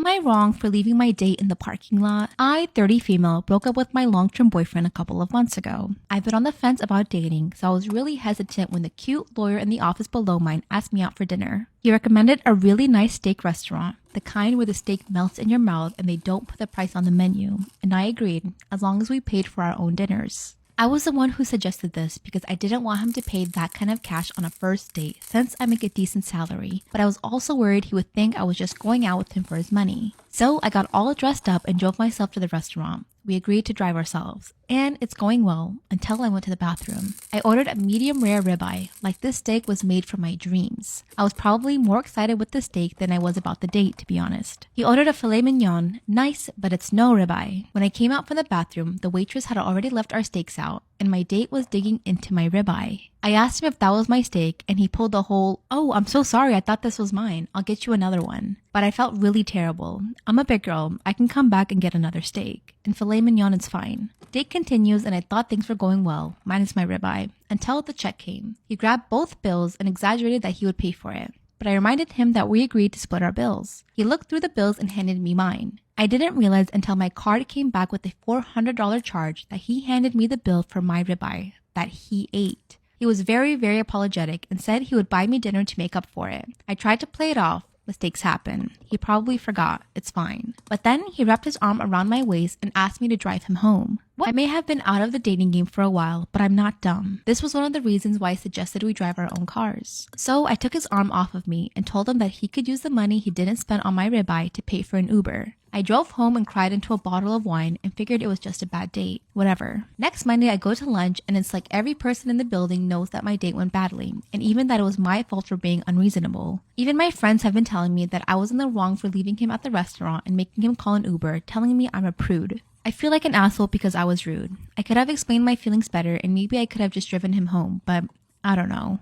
Am I wrong for leaving my date in the parking lot? I, 30 female, broke up with my long-term boyfriend a couple of months ago. I've been on the fence about dating, so I was really hesitant when the cute lawyer in the office below mine asked me out for dinner. He recommended a really nice steak restaurant, the kind where the steak melts in your mouth and they don't put the price on the menu, and I agreed, as long as we paid for our own dinners. I was the one who suggested this because I didn't want him to pay that kind of cash on a first date since I make a decent salary, but I was also worried he would think I was just going out with him for his money. So I got all dressed up and drove myself to the restaurant. We agreed to drive ourselves, and it's going well until I went to the bathroom. I ordered a medium rare ribeye, like this steak was made for my dreams. I was probably more excited with the steak than I was about the date, to be honest. He ordered a filet mignon, nice, but it's no ribeye. When I came out from the bathroom, the waitress had already left our steaks out, and my date was digging into my ribeye. I asked him if that was my steak, and he pulled the whole, "Oh, I'm so sorry, I thought this was mine. I'll get you another one." But I felt really terrible. I'm a big girl. I can come back and get another steak. And filet mignon is fine. Date continues, and I thought things were going well, minus my ribeye, until the check came. He grabbed both bills and exaggerated that he would pay for it. But I reminded him that we agreed to split our bills. He looked through the bills and handed me mine. I didn't realize until my card came back with a $400 charge that he handed me the bill for my ribeye that he ate. He was very, very apologetic and said he would buy me dinner to make up for it. I tried to play it off. Mistakes happen. He probably forgot. It's fine. But then he wrapped his arm around my waist and asked me to drive him home. I may have been out of the dating game for a while, but I'm not dumb. This was one of the reasons why I suggested we drive our own cars. So I took his arm off of me and told him that he could use the money he didn't spend on my ribeye to pay for an Uber. I drove home and cried into a bottle of wine and figured it was just a bad date. Whatever. Next Monday, I go to lunch and it's like every person in the building knows that my date went badly, and even that it was my fault for being unreasonable. Even my friends have been telling me that I was in the wrong for leaving him at the restaurant and making him call an Uber, telling me I'm a prude. I feel like an asshole because I was rude. I could have explained my feelings better and maybe I could have just driven him home, but I don't know.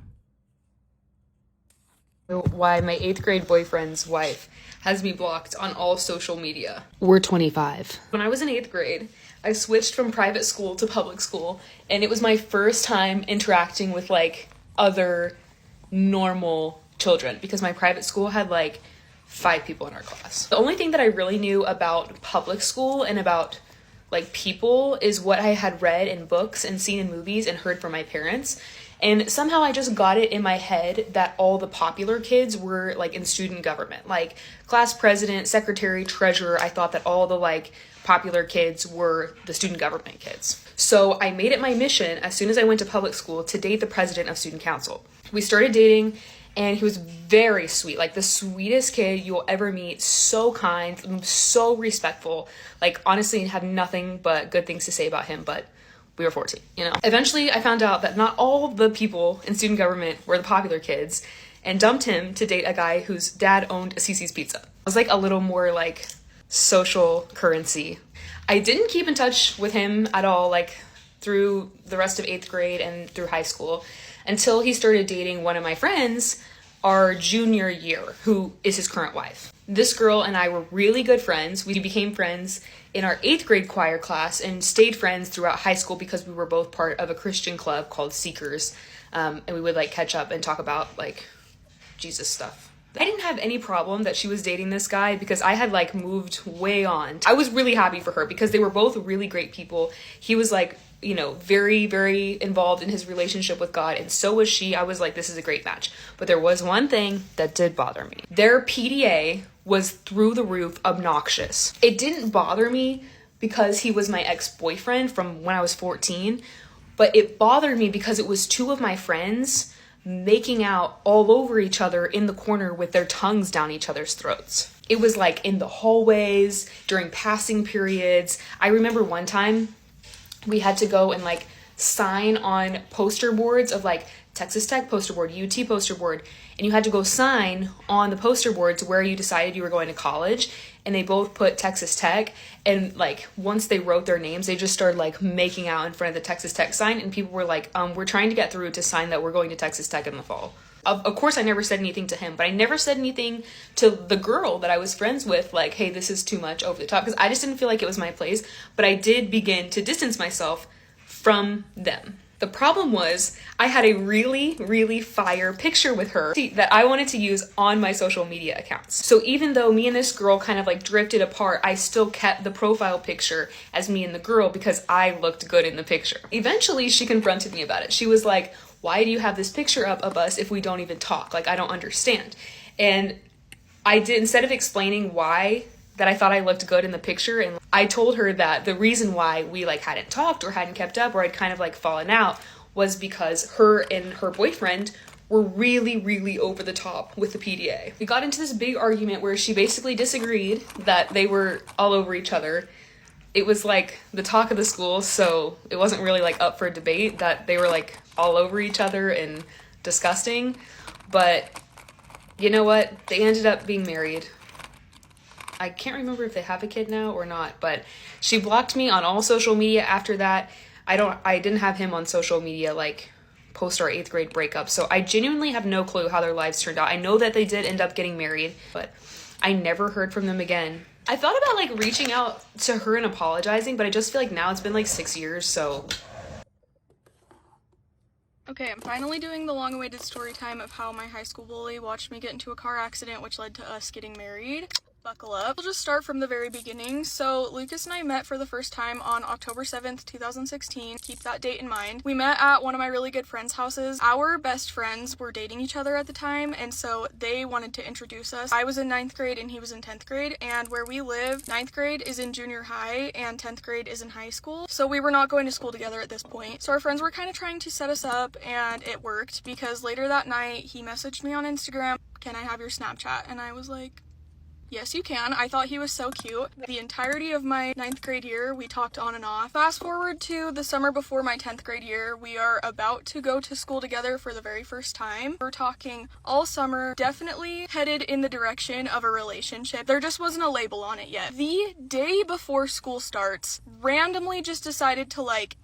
Why my 8th grade boyfriend's wife has me blocked on all social media. We're 25. When I was in 8th grade, I switched from private school to public school, and it was my first time interacting with like other normal children because my private school had like 5 people in our class. The only thing that I really knew about public school and about like people is what I had read in books and seen in movies and heard from my parents. And somehow I just got it in my head that all the popular kids were like in student government, like class president, secretary, treasurer. I thought that all the like popular kids were the student government kids. So I made it my mission as soon as I went to public school to date the president of student council. We started dating and he was very sweet, like the sweetest kid you'll ever meet, so kind, so respectful. Like honestly, I have nothing but good things to say about him, but we were 14, you know. Eventually, I found out that not all the people in student government were the popular kids and dumped him to date a guy whose dad owned a CC's Pizza. It was like a little more like social currency. I didn't keep in touch with him at all, like through the rest of 8th grade and through high school until he started dating one of my friends our junior year, who is his current wife. This girl and I were really good friends. We became friends in our 8th grade choir class and stayed friends throughout high school because we were both part of a Christian club called Seekers. And we would like catch up and talk about like Jesus stuff. I didn't have any problem that she was dating this guy because I had like moved way on. I was really happy for her because they were both really great people. He was like, you know, very, very involved in his relationship with God, and so was she. I was like, this is a great match. But there was one thing that did bother me. Their PDA was through the roof obnoxious. It didn't bother me because he was my ex-boyfriend from when I was 14, but it bothered me because it was 2 of my friends making out all over each other in the corner with their tongues down each other's throats. It was like in the hallways, during passing periods. I remember one time we had to go and like sign on poster boards of like Texas Tech poster board, UT poster board, and you had to go sign on the poster boards where you decided you were going to college, and they both put Texas Tech, and like once they wrote their names, they just started like making out in front of the Texas Tech sign, and people were like, we're trying to get through to sign that we're going to Texas Tech in the fall. Of course, I never said anything to him, but I never said anything to the girl that I was friends with, like, hey, this is too much over the top, because I just didn't feel like it was my place, but I did begin to distance myself from them. The problem was I had a really, really fire picture with her that I wanted to use on my social media accounts. So even though me and this girl kind of like drifted apart, I still kept the profile picture as me and the girl because I looked good in the picture. Eventually, she confronted me about it. She was like, why do you have this picture up of us if we don't even talk? Like, I don't understand. And I did, instead of explaining why that I thought I looked good in the picture, and I told her that the reason why we like hadn't talked or hadn't kept up or I'd kind of like fallen out was because her and her boyfriend were really, really over the top with the PDA. We got into this big argument where she basically disagreed that they were all over each other. It was like the talk of the school, so it wasn't really like up for debate that they were like all over each other and disgusting. But you know what? They ended up being married. I can't remember if they have a kid now or not, but she blocked me on all social media after that. I didn't have him on social media like post our 8th grade breakup, so I genuinely have no clue how their lives turned out. I know that they did end up getting married, but I never heard from them again. I thought about like reaching out to her and apologizing, but I just feel like now it's been like 6 years, so. Okay, I'm finally doing the long-awaited story time of how my high school bully watched me get into a car accident which led to us getting married. Buckle up. We'll just start from the very beginning. So Lucas and I met for the first time on October 7th, 2016. Keep that date in mind. We met at one of my really good friends' houses. Our best friends were dating each other at the time, and so they wanted to introduce us. I was in 9th grade and he was in 10th grade, and where we live, 9th grade is in junior high and 10th grade is in high school. So we were not going to school together at this point. So our friends were kind of trying to set us up, and it worked because later that night he messaged me on Instagram, "Can I have your Snapchat?" And I was like, yes, you can. I thought he was so cute. The entirety of my 9th grade year, we talked on and off. Fast forward to the summer before my 10th grade year, we are about to go to school together for the very first time. We're talking all summer, definitely headed in the direction of a relationship. There just wasn't a label on it yet. The day before school starts, randomly just decided to like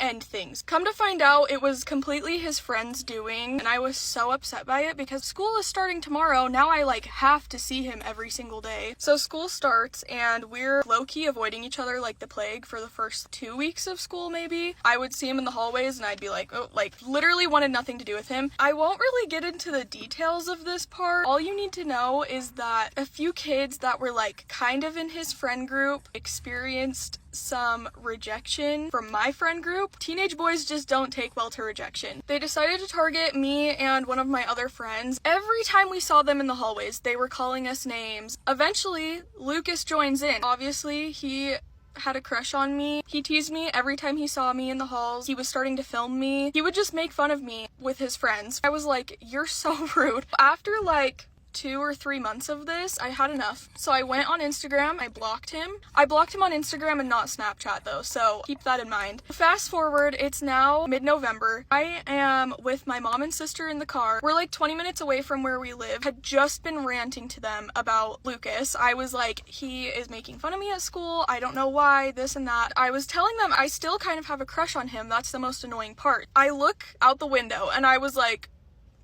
end things. Come to find out, it was completely his friend's doing, and I was so upset by it because school is starting tomorrow. Now I like have to see him every single day. So school starts and we're low-key avoiding each other like the plague for the first 2 weeks of school maybe. I would see him in the hallways and I'd be like, oh, like literally wanted nothing to do with him. I won't really get into the details of this part. All you need to know is that a few kids that were like kind of in his friend group experienced some rejection from my friend group. Teenage boys just don't take well to rejection. They decided to target me and one of my other friends. Every time we saw them in the hallways, they were calling us names. Eventually, Lucas joins in. Obviously, he had a crush on me. He teased me every time he saw me in the halls. He was starting to film me. He would just make fun of me with his friends. I was like, you're so rude. After like 2 or 3 months of this, I had enough. So I went on Instagram, I blocked him. I blocked him on Instagram and not Snapchat though, so keep that in mind. Fast forward, it's now mid-November. I am with my mom and sister in the car. We're like 20 minutes away from where we live. Had just been ranting to them about Lucas. I was like, he is making fun of me at school. I don't know why, this and that. I was telling them I still kind of have a crush on him. That's the most annoying part. I look out the window and I was like,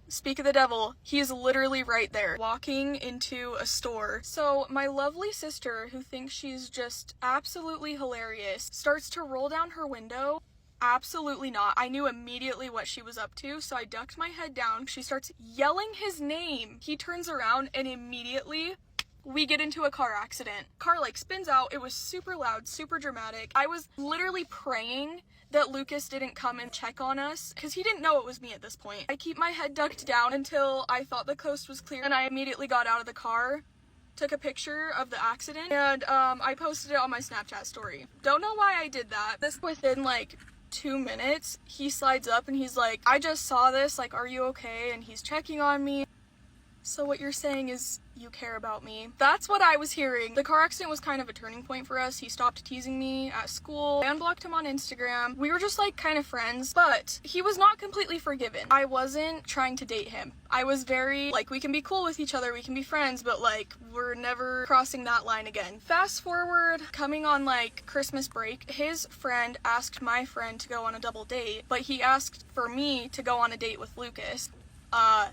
speak of the devil, he is literally right there, walking into a store. So my lovely sister, who thinks she's just absolutely hilarious, starts to roll down her window. Absolutely not. I knew immediately what she was up to, so I ducked my head down. She starts yelling his name. He turns around and immediately we get into a car accident. Car like spins out. It was super loud, super dramatic. I was literally praying that Lucas didn't come and check on us because he didn't know it was me at this point. I keep my head ducked down until I thought the coast was clear, and I immediately got out of the car, took a picture of the accident, and I posted it on my Snapchat story. Don't know why I did that. This within like 2 minutes, he slides up and he's like, I just saw this, like, are you okay? And he's checking on me. So what you're saying is you care about me. That's what I was hearing. The car accident was kind of a turning point for us. He stopped teasing me at school. I unblocked him on Instagram. We were just like kind of friends, but he was not completely forgiven. I wasn't trying to date him. I was very like, we can be cool with each other, we can be friends, but like we're never crossing that line again. Fast forward, coming on like Christmas break, his friend asked my friend to go on a double date, but he asked for me to go on a date with Lucas.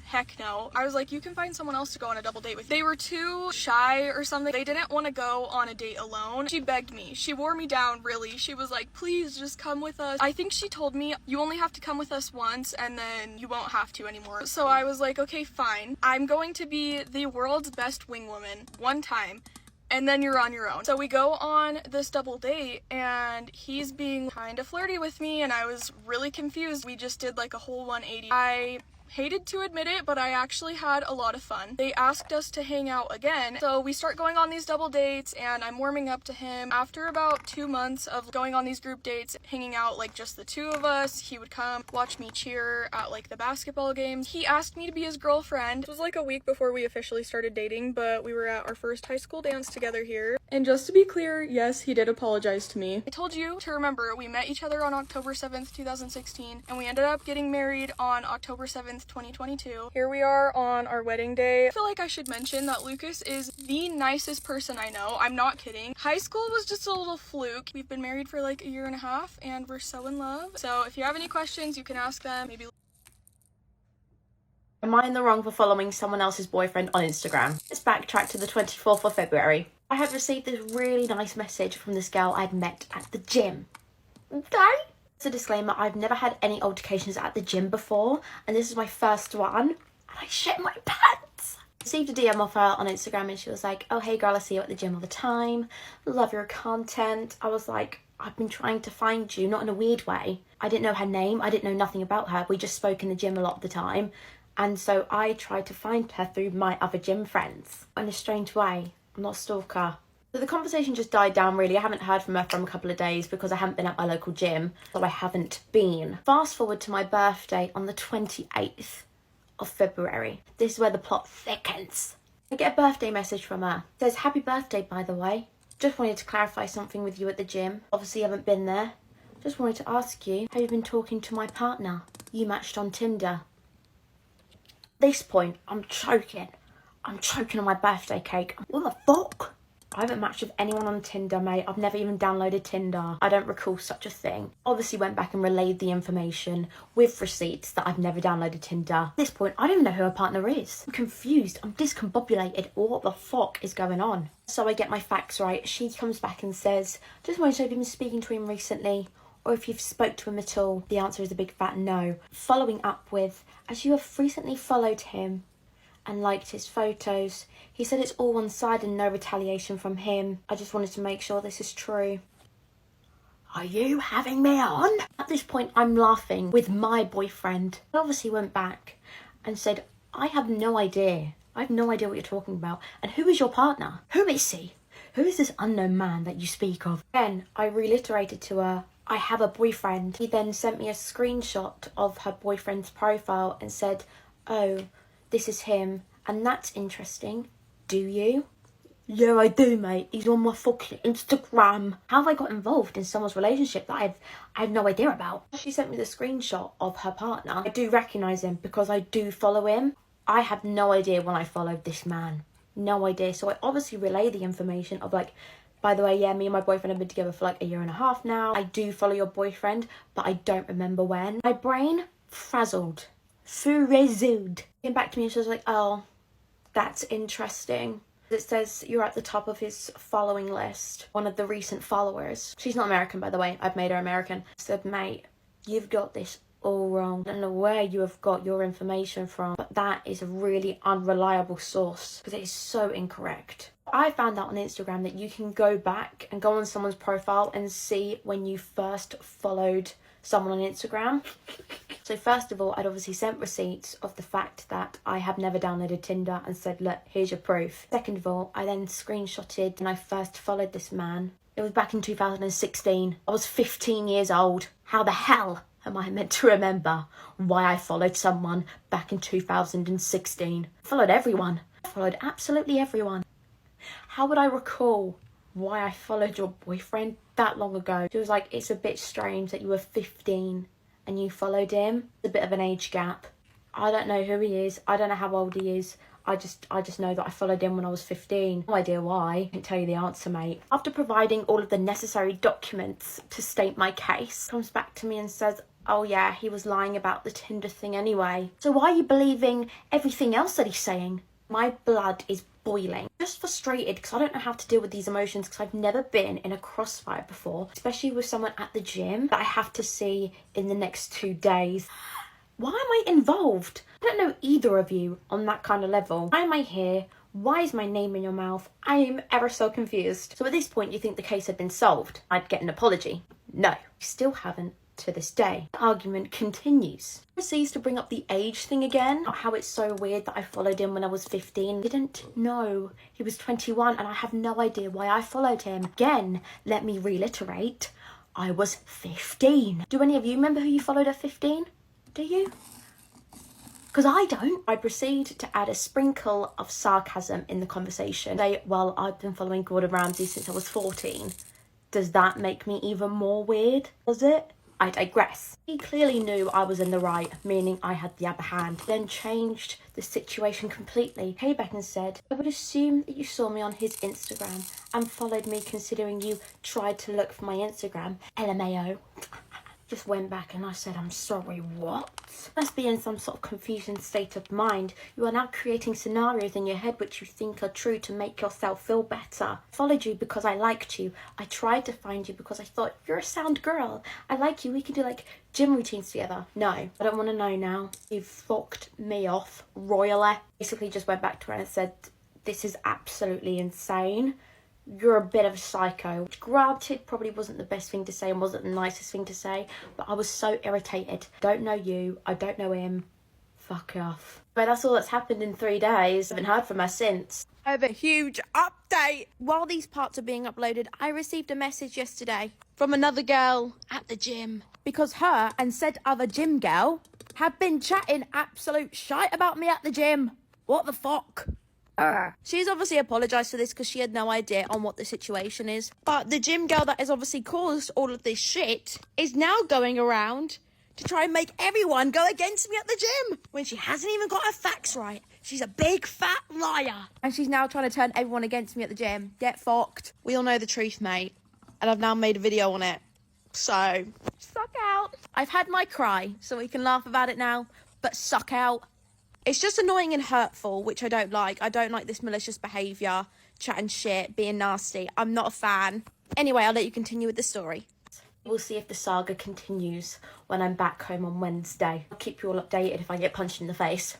Heck no. I was like, you can find someone else to go on a double date with. They were too shy or something. They didn't want to go on a date alone. She begged me. She wore me down, really. She was like, please just come with us. I think she told me, you only have to come with us once and then you won't have to anymore. So I was like, okay, fine. I'm going to be the world's best wing woman one time, and then you're on your own. So we go on this double date and he's being kind of flirty with me and I was really confused. We just did like a whole 180. I hated to admit it, but I actually had a lot of fun. They asked us to hang out again, so we start going on these double dates and I'm warming up to him. After about 2 months of going on these group dates, hanging out like just the two of us, he would come watch me cheer at like the basketball games. He asked me to be his girlfriend. It was like a week before we officially started dating, but we were at our first high school dance together here. And just to be clear, yes, he did apologize to me. I told you to remember, we met each other on October 7th, 2016, and we ended up getting married on October 7th, 2022. Here we are on our wedding day. I feel like I should mention that Lucas is the nicest person I know. I'm not kidding. High school was just a little fluke. We've been married for like a year and a half and we're so in love. So if you have any questions, you can ask them. Maybe. Am I in the wrong for following someone else's boyfriend on Instagram? Let's backtrack to the 24th of February. I had received this really nice message from this girl I'd met at the gym. Okay? As a disclaimer, I've never had any altercations at the gym before, and this is my first one, and I shit my pants. I received a DM off her on Instagram and she was like, oh hey girl, I see you at the gym all the time, love your content. I was like, I've been trying to find you, not in a weird way. I didn't know her name, I didn't know nothing about her, we just spoke in the gym a lot of the time, and so I tried to find her through my other gym friends. In a strange way, I'm not a stalker. So the conversation just died down really. I haven't heard from her from a couple of days because I haven't been at my local gym, so I haven't been. Fast forward to my birthday on the 28th of February. This is where the plot thickens. I get a birthday message from her. It says, happy birthday by the way. Just wanted to clarify something with you at the gym. Obviously you haven't been there. Just wanted to ask you, have you been talking to my partner? You matched on Tinder. At this point, I'm choking. I'm choking on my birthday cake. What the fuck? I haven't matched with anyone on Tinder, mate. I've never even downloaded Tinder. I don't recall such a thing. Obviously went back and relayed the information with receipts that I've never downloaded Tinder. At this point, I don't even know who her partner is. I'm confused. I'm discombobulated. What the fuck is going on? So I get my facts right. She comes back and says, just wanted to know if you've been speaking to him recently or if you've spoke to him at all. The answer is a big fat no. Following up with, as you have recently followed him and liked his photos, he said it's all one-sided and no retaliation from him. I just wanted to make sure this is true. Are you having me on? At this point, I'm laughing with my boyfriend. I obviously went back and said, I have no idea. I have no idea what you're talking about. And who is your partner? Who is he? Who is this unknown man that you speak of? Then I reiterated to her, I have a boyfriend. He then sent me a screenshot of her boyfriend's profile and said, oh, this is him, and that's interesting. Do you? Yeah, I do, mate. He's on my fucking Instagram. How have I got involved in someone's relationship that I have no idea about? She sent me the screenshot of her partner. I do recognise him because I do follow him. I had no idea when I followed this man. No idea. So I obviously relay the information of like, by the way, yeah, me and my boyfriend have been together for like a year and a half now. I do follow your boyfriend, but I don't remember when. My brain frazzled. Frazzled. Came back to me and she was like, oh, that's interesting. It says you're at the top of his following list, one of the recent followers. She's not American, by the way. I've made her American. I said, mate, you've got this all wrong. I don't know where you have got your information from, but that is a really unreliable source because it is so incorrect. I found out on Instagram that you can go back and go on someone's profile and see when you first followed someone on Instagram. So first of all, I'd obviously sent receipts of the fact that I have never downloaded Tinder and said, look, here's your proof. Second of all, I then screenshotted when I first followed this man. It was back in 2016. I was 15 years old. How the hell am I meant to remember why I followed someone back in 2016? I followed everyone. I followed absolutely everyone. How would I recall why I followed your boyfriend that long ago? She was like, it's a bit strange that you were 15 and you followed him. It's a bit of an age gap. I don't know who he is. I don't know how old he is. I just know that I followed him when I was 15. No idea why. I can't tell you the answer, mate. After providing all of the necessary documents to state my case, comes back to me and says, Oh yeah, he was lying about the Tinder thing anyway. So why are you believing everything else that he's saying? My blood is boiling. Just frustrated because I don't know how to deal with these emotions because I've never been in a crossfire before, especially with someone at the gym that I have to see in the next 2 days. Why am I involved? I don't know either of you on that kind of level. Why am I here? Why is my name in your mouth? I am ever so confused. So at this point, you think the case had been solved. I'd get an apology. No, we still haven't to this day. The argument continues. He proceeds to bring up the age thing again. How it's so weird that I followed him when I was 15. Didn't know he was 21 and I have no idea why I followed him. Again, let me reiterate, I was 15. Do any of you remember who you followed at 15? Do you? Because I don't. I proceed to add a sprinkle of sarcasm in the conversation. Say, well, I've been following Gordon Ramsay since I was 14. Does that make me even more weird? Does it? I digress. He clearly knew I was in the right, meaning I had the upper hand, then changed the situation completely. Came back and said, I would assume that you saw me on his Instagram and followed me considering you tried to look for my Instagram. LMAO. Just went back and I said, I'm sorry, what? Must be in some sort of confusion state of mind. You are now creating scenarios in your head which you think are true to make yourself feel better. I followed you because I liked you. I tried to find you because I thought, you're a sound girl. I like you. We can do like gym routines together. No, I don't want to know now. You've fucked me off royally. Basically just went back to her and said, this is absolutely insane. You're a bit of a psycho. Which granted probably wasn't the best thing to say and wasn't the nicest thing to say, but I was so irritated. Don't know you, I don't know him. Fuck off. But that's all that's happened in 3 days. I haven't heard from her since. I have a huge update. While these parts are being uploaded, I received a message yesterday from another girl at the gym. Because her and said other gym girl have been chatting absolute shite about me at the gym. What the fuck? She's obviously apologised for this because she had no idea on what the situation is. But the gym girl that has obviously caused all of this shit is now going around to try and make everyone go against me at the gym when she hasn't even got her facts right. She's a big fat liar. And she's now trying to turn everyone against me at the gym. Get fucked. We all know the truth, mate. And I've now made a video on it. So, suck out. I've had my cry, so we can laugh about it now. But suck out. It's just annoying and hurtful, which I don't like. I don't like this malicious behaviour, chatting shit, being nasty. I'm not a fan. Anyway, I'll let you continue with the story. We'll see if the saga continues when I'm back home on Wednesday. I'll keep you all updated if I get punched in the face.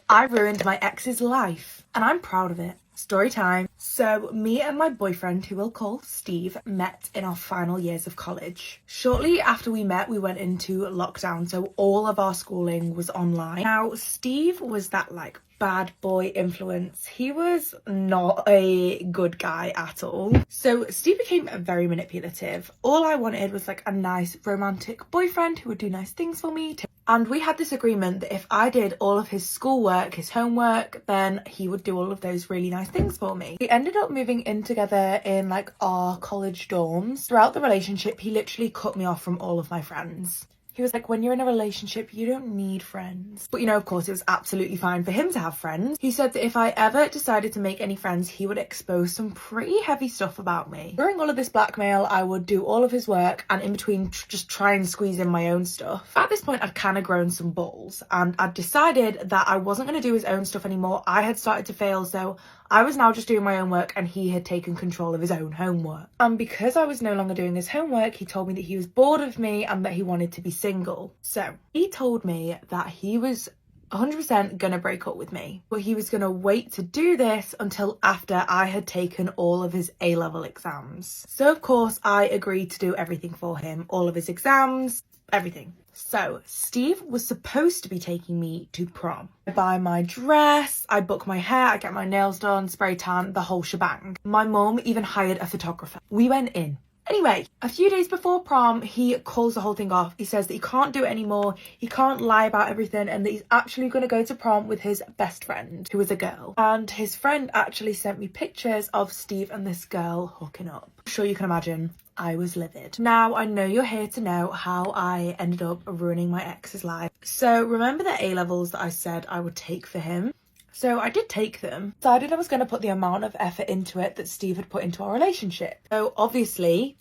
I ruined my ex's life, and I'm proud of it. Story time. So, me and my boyfriend, who we'll call Steve, met in our final years of college. Shortly after we met, we went into lockdown, so all of our schooling was online. Now, Steve was that, like, bad boy influence. He was not a good guy at all. So, Steve became very manipulative. All I wanted was, like, a nice romantic boyfriend who would do nice things for me. And we had this agreement that if I did all of his schoolwork, his homework, then he would do all of those really nice things for me. We ended up moving in together in like our college dorms. Throughout the relationship, he literally cut me off from all of my friends. He was like, when you're in a relationship, you don't need friends. But, you know, of course, it was absolutely fine for him to have friends. He said that if I ever decided to make any friends, he would expose some pretty heavy stuff about me. During all of this blackmail, I would do all of his work and in between just try and squeeze in my own stuff. At this point, I'd kind of grown some balls and I'd decided that I wasn't going to do his own stuff anymore. I had started to fail, so I was now just doing my own work and he had taken control of his own homework. And because I was no longer doing his homework, he told me that he was bored of me and that he wanted to be single. So he told me that he was 100% gonna break up with me, but he was gonna wait to do this until after I had taken all of his A-level exams. So of course I agreed to do everything for him, all of his exams, everything. So Steve was supposed to be taking me to prom. I buy my dress, I book my hair, I get my nails done, spray tan, the whole shebang. My mum even hired a photographer. We went in. Anyway, a few days before prom, he calls the whole thing off. He says that he can't do it anymore, he can't lie about everything, and that he's actually going to go to prom with his best friend, who is a girl. And his friend actually sent me pictures of Steve and this girl hooking up. I'm sure you can imagine, I was livid. Now, I know you're here to know how I ended up ruining my ex's life. So, remember the A-levels that I said I would take for him? So I did take them, decided I was going to put the amount of effort into it that Steve had put into our relationship. So obviously,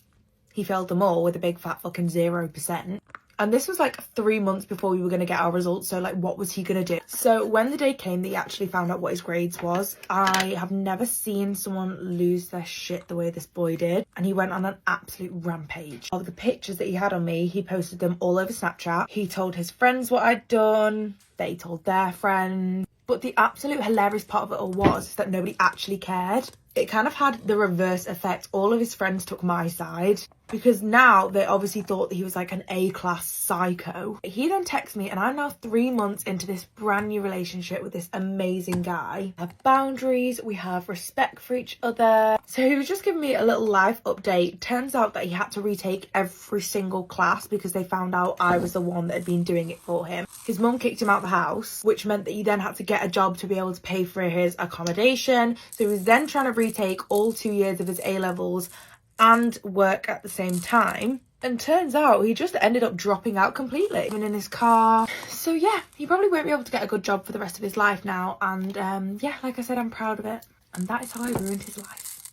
He failed them all with a big fat fucking 0%. And this was like 3 months before we were going to get our results, so like what was he going to do? So when the day came that he actually found out what his grades was, I have never seen someone lose their shit the way this boy did. And he went on an absolute rampage. All the pictures that he had on me, he posted them all over Snapchat. He told his friends what I'd done, they told their friends. But the absolute hilarious part of it all was that nobody actually cared. It kind of had the reverse effect. All of his friends took my side because now they obviously thought that he was like an A-class psycho. He then texts me and I'm now 3 months into this brand new relationship with this amazing guy. We have boundaries, we have respect for each other. So he was just giving me a little life update. Turns out that he had to retake every single class because they found out I was the one that had been doing it for him. His mum kicked him out the house, which meant that he then had to get a job to be able to pay for his accommodation. So he was then trying to retake all 2 years of his A-levels and work at the same time. And turns out he just ended up dropping out completely. Even in his car. So yeah, he probably won't be able to get a good job for the rest of his life now. And yeah, like I said, I'm proud of it. And that is how I ruined his life.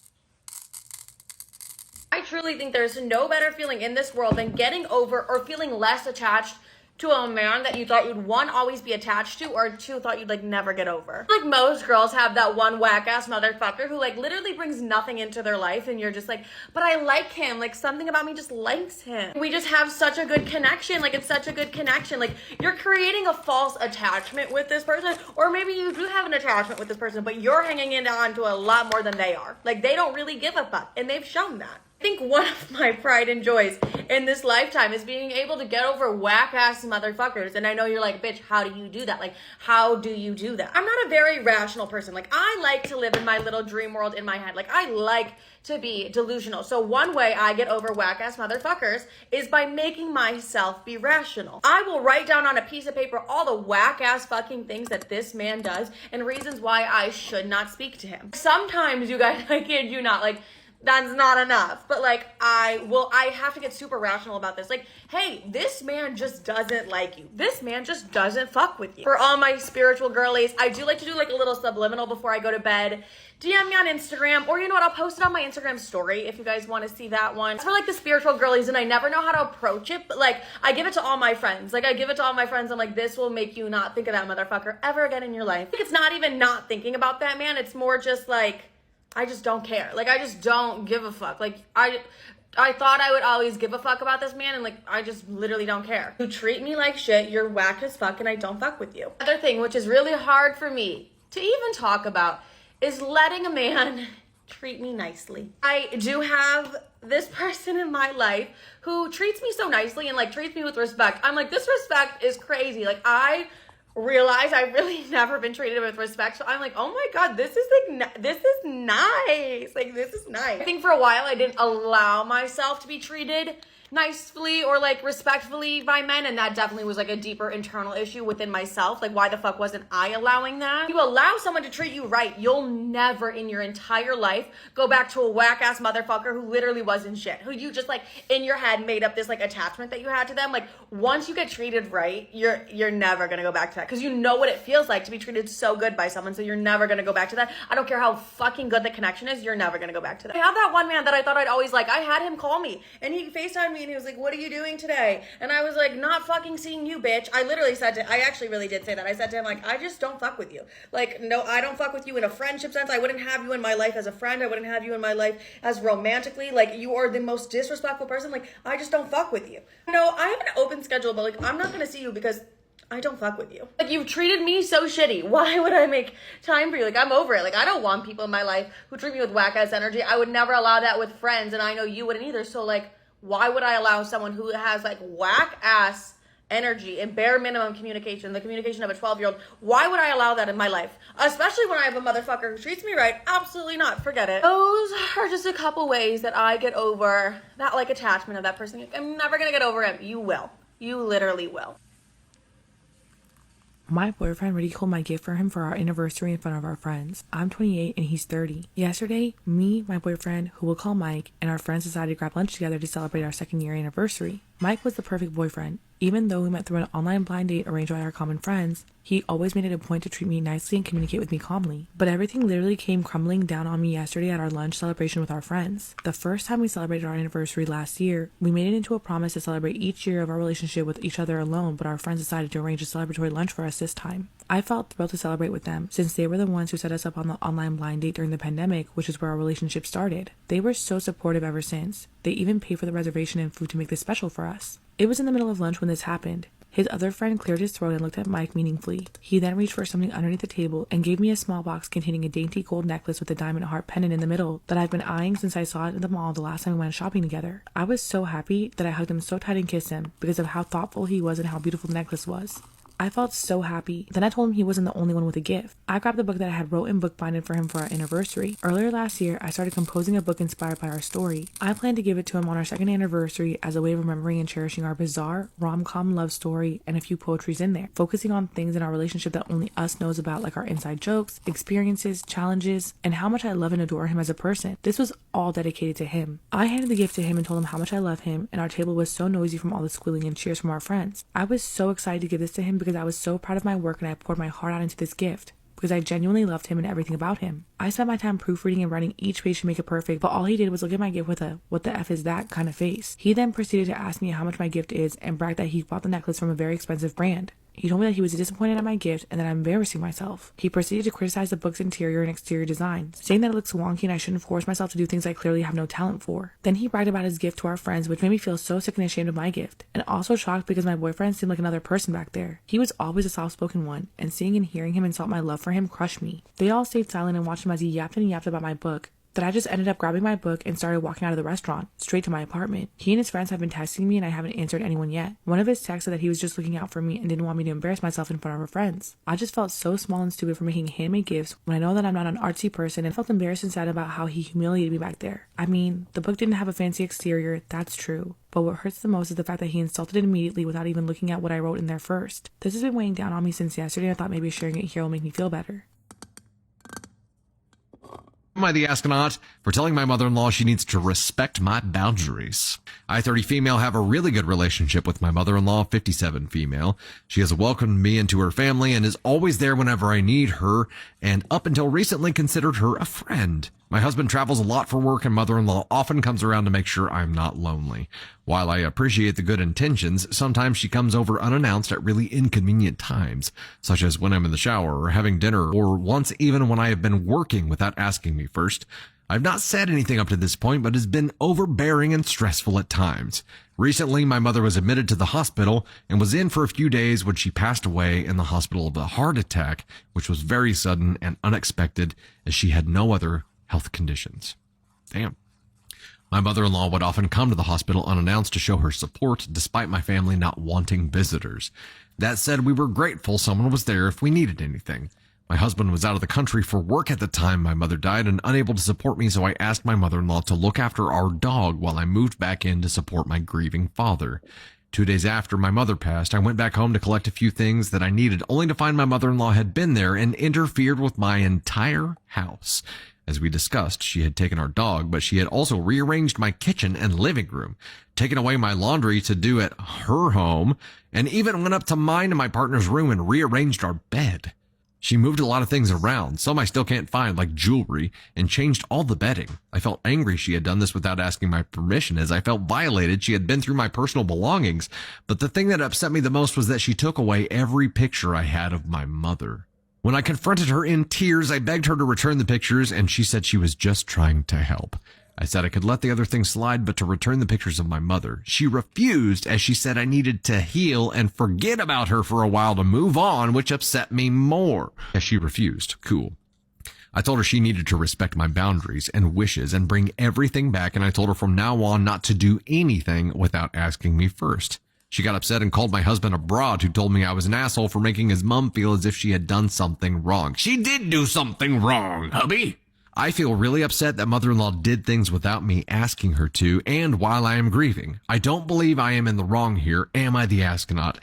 I truly think there's no better feeling in this world than getting over or feeling less attached to a man that you thought you'd, one, always be attached to, or two, thought you'd like never get over. Like most girls have that one whack ass motherfucker who like literally brings nothing into their life and you're just like, but I like him, like something about me just likes him. We just have such a good connection, like it's such a good connection. Like you're creating a false attachment with this person, or maybe you do have an attachment with this person, but you're hanging in on to a lot more than they are. Like they don't really give a fuck, and they've shown that. I think one of my pride and joys in this lifetime is being able to get over whack-ass motherfuckers. And I know you're like, bitch, how do you do that? Like, how do you do that? I'm not a very rational person. Like, I like to live in my little dream world in my head. Like, I like to be delusional. So one way I get over whack-ass motherfuckers is by making myself be rational. I will write down on a piece of paper all the whack-ass fucking things that this man does and reasons why I should not speak to him. Sometimes, you guys, I kid you not, like, that's not enough. But like, I have to get super rational about this. Like, hey, this man just doesn't like you. This man just doesn't fuck with you. For all my spiritual girlies, I do like to do like a little subliminal before I go to bed. DM me on Instagram, or you know what, I'll post it on my Instagram story if you guys want to see that one. It's for like the spiritual girlies, and I never know how to approach it, but like, I give it to all my friends. Like, I give it to all my friends. I'm like, this will make you not think of that motherfucker ever again in your life. It's not even not thinking about that man. It's more just like, I just don't care. Like, I just don't give a fuck. Like, I thought I would always give a fuck about this man, and like, I just literally don't care. You treat me like shit, you're whack as fuck, and I don't fuck with you. Other thing, which is really hard for me to even talk about, is letting a man treat me nicely. I do have this person in my life who treats me so nicely and like treats me with respect. I'm like, this respect is crazy. Like, I realize I've really never been treated with respect, so I'm like, oh my god, this is like, this is nice. Like, this is nice. I think for a while I didn't allow myself to be treated nicely or like respectfully by men, and that definitely was like a deeper internal issue within myself. Like, why the fuck wasn't I allowing that? If you allow someone to treat you right, you'll never in your entire life go back to a whack ass motherfucker who literally wasn't shit, who you just like in your head made up this like attachment that you had to them. Like, once you get treated right, you're never gonna go back to that, because you know what it feels like to be treated so good by someone, so you're never gonna go back to that. I don't care how fucking good the connection is, you're never gonna go back to that. I have that one man that I thought I'd always like. I had him call me and he FaceTimed me and he was like, what are you doing today? And I was like, not fucking seeing you, bitch. I literally said to, I actually really did say that. I said to him, like, I just don't fuck with you. Like, no, I don't fuck with you in a friendship sense. I wouldn't have you in my life as a friend. I wouldn't have you in my life as romantically. Like, you are the most disrespectful person. Like, I just don't fuck with you. No, I have an open schedule, but like, I'm not gonna see you because I don't fuck with you. Like, you've treated me so shitty. Why would I make time for you? Like, I'm over it. Like, I don't want people in my life who treat me with whack ass energy. I would never allow that with friends, and I know you wouldn't either. So like, why would I allow someone who has like whack ass energy and bare minimum communication, the communication of a 12-year-old, why would I allow that in my life? Especially when I have a motherfucker who treats me right? Absolutely not. Forget it. Those are just a couple ways that I get over that like attachment of that person. Like, I'm never gonna get over him. You will. You literally will. My boyfriend ridiculed my gift for him for our anniversary in front of our friends. I'm 28 and he's 30. Yesterday, me, my boyfriend, who we'll call Mike, and our friends decided to grab lunch together to celebrate our 2nd year anniversary. Mike was the perfect boyfriend. Even though we met through an online blind date arranged by our common friends, he always made it a point to treat me nicely and communicate with me calmly. But everything literally came crumbling down on me yesterday at our lunch celebration with our friends. The first time we celebrated our anniversary last year, we made it into a promise to celebrate each year of our relationship with each other alone, but our friends decided to arrange a celebratory lunch for us this time. I felt thrilled to celebrate with them, since they were the ones who set us up on the online blind date during the pandemic, which is where our relationship started. They were so supportive ever since. They even paid for the reservation and food to make this special for us. It was in the middle of lunch when this happened. His other friend cleared his throat and looked at Mike meaningfully. He then reached for something underneath the table and gave me a small box containing a dainty gold necklace with a diamond heart pendant in the middle that I've been eyeing since I saw it in the mall the last time we went shopping together. I was so happy that I hugged him so tight and kissed him because of how thoughtful he was and how beautiful the necklace was. I felt so happy. Then I told him he wasn't the only one with a gift. I grabbed the book that I had wrote and bookbinded for him for our anniversary. Earlier last year, I started composing a book inspired by our story. I planned to give it to him on our second anniversary as a way of remembering and cherishing our bizarre, rom-com love story and a few poetries in there, focusing on things in our relationship that only us knows about, like our inside jokes, experiences, challenges, and how much I love and adore him as a person. This was all dedicated to him. I handed the gift to him and told him how much I love him, and our table was so noisy from all the squealing and cheers from our friends. I was so excited to give this to him because I was so proud of my work and I poured my heart out into this gift because I genuinely loved him and everything about him. I spent my time proofreading and writing each page to make it perfect, but all he did was look at my gift with a "what the F is that" kind of face. He then proceeded to ask me how much my gift is and bragged that he bought the necklace from a very expensive brand. He told me that he was disappointed at my gift and that I'm embarrassing myself. He proceeded to criticize the book's interior and exterior designs, saying that it looks wonky and I shouldn't force myself to do things I clearly have no talent for. Then he bragged about his gift to our friends, which made me feel so sick and ashamed of my gift, and also shocked because my boyfriend seemed like another person back there. He was always a soft-spoken one, and seeing and hearing him insult my love for him crushed me. They all stayed silent and watched him as he yapped and yapped about my book. That I just ended up grabbing my book and started walking out of the restaurant, straight to my apartment. He and his friends have been texting me and I haven't answered anyone yet. One of his texts said that he was just looking out for me and didn't want me to embarrass myself in front of our friends. I just felt so small and stupid for making handmade gifts when I know that I'm not an artsy person, and felt embarrassed and sad about how he humiliated me back there. I mean, the book didn't have a fancy exterior, that's true. But what hurts the most is the fact that he insulted it immediately without even looking at what I wrote in there first. This has been weighing down on me since yesterday, and I thought maybe sharing it here will make me feel better. Am I the astronaut for telling my mother-in-law she needs to respect my boundaries? I, 30 female, have a really good relationship with my mother-in-law, 57 female. She has welcomed me into her family and is always there whenever I need her, and up until recently considered her a friend. My husband travels a lot for work, and mother-in-law often comes around to make sure I'm not lonely. While I appreciate the good intentions, sometimes she comes over unannounced at really inconvenient times, such as when I'm in the shower or having dinner, or once even when I have been working without asking me first. I've not said anything up to this point, but has been overbearing and stressful at times. Recently, my mother was admitted to the hospital and was in for a few days when she passed away in the hospital of a heart attack, which was very sudden and unexpected as she had no other health conditions. Damn. My mother-in-law would often come to the hospital unannounced to show her support, despite my family not wanting visitors. That said, we were grateful someone was there if we needed anything. My husband was out of the country for work at the time my mother died and unable to support me, so I asked my mother-in-law to look after our dog while I moved back in to support my grieving father. 2 days after my mother passed, I went back home to collect a few things that I needed, only to find my mother-in-law had been there and interfered with my entire house. As we discussed, she had taken our dog, but she had also rearranged my kitchen and living room, taken away my laundry to do at her home, and even went up to mine and my partner's room and rearranged our bed. She moved a lot of things around, some I still can't find, like jewelry, and changed all the bedding. I felt angry she had done this without asking my permission, as I felt violated she had been through my personal belongings. But the thing that upset me the most was that she took away every picture I had of my mother. When I confronted her in tears, I begged her to return the pictures, and she said she was just trying to help. I said I could let the other things slide, but to return the pictures of my mother. She refused, as she said I needed to heal and forget about her for a while to move on, which upset me more. As she refused. Cool. I told her she needed to respect my boundaries and wishes and bring everything back, and I told her from now on not to do anything without asking me first. She got upset and called my husband a broad, who told me I was an asshole for making his mom feel as if she had done something wrong. She did do something wrong, hubby. I feel really upset that mother-in-law did things without me asking her to, and while I am grieving. I don't believe I am in the wrong here. Am I the astronaut?